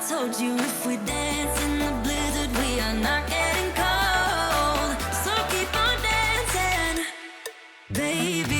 told you if we dance in the blizzard, we are not getting cold. So keep on dancing, baby.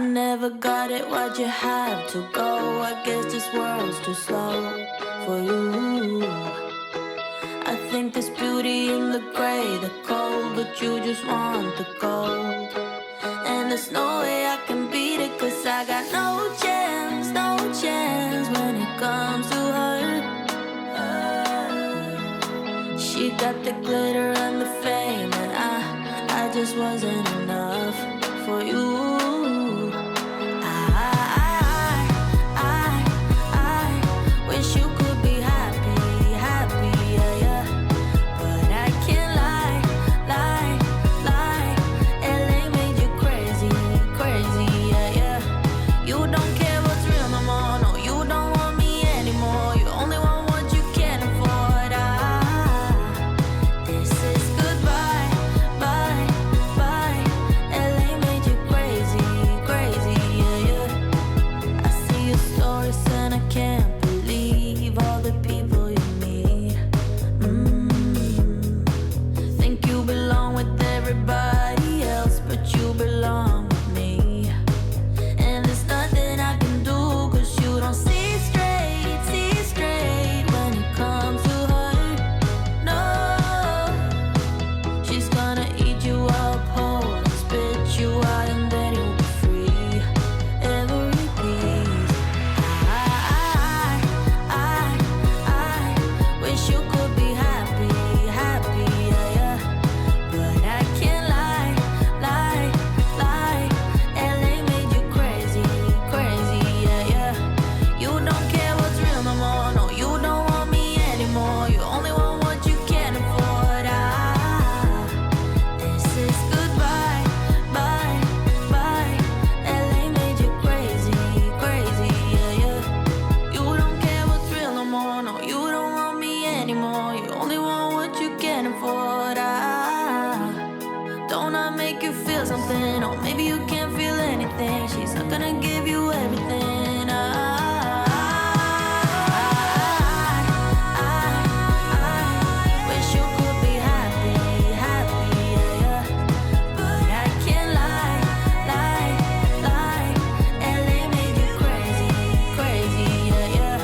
never got it, why'd you have to go? I guess this world's too slow for you. I think there's beauty in the gray, the cold, but you just want the gold. And there's no way I can beat it, cause I got no chance, no chance when it comes to her. She got the glitter and the fame, and I just wasn't enough for you. I wish you could be happy, happy, yeah, yeah. But I can't lie, lie, lie. LA made you crazy, crazy, yeah, yeah. You don't care what's real no more, no, you don't want me anymore. You only want what you can afford. This is goodbye, bye, bye. LA made you crazy, crazy, yeah, yeah. I see your stories and I can't believe all the people you meet. Think you belong with everybody else, but you belong with me. And there's nothing I can do, cause you don't see straight when it comes to her. No, she's gonna eat you up whole and spit you out, and then you'll be free. Every piece. I wish you could be happy, happy, yeah, yeah. But I can't lie, lie, lie. LA made you crazy, crazy, yeah, yeah. You don't care what's real no more, no, you don't want me anymore. You only want what you can afford. This is goodbye, bye, bye. LA made you crazy, crazy, yeah, yeah. You don't care what's real no more, no, you don't want me anymore. You only want what you can afford. Don't I make you feel something? Or maybe you can't feel anything. She's not gonna give you everything. I wish you could be happy, happy, yeah, yeah. But I can't lie, lie, lie. LA made you crazy, crazy, yeah, yeah.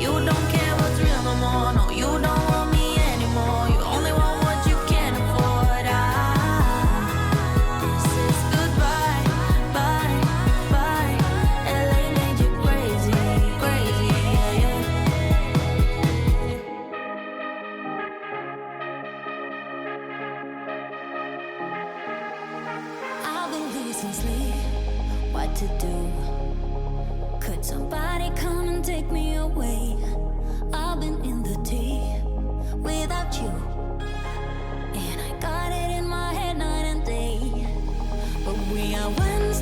You don't care what's real no more, no, you don't want me anymore. You only want what you can afford. This is goodbye, bye, bye. LA made you crazy, crazy, yeah, yeah. I've been losing sleep, what to do? Could somebody come and take me away? I've been in the deep without you, and I got it in my head night and day. But we are one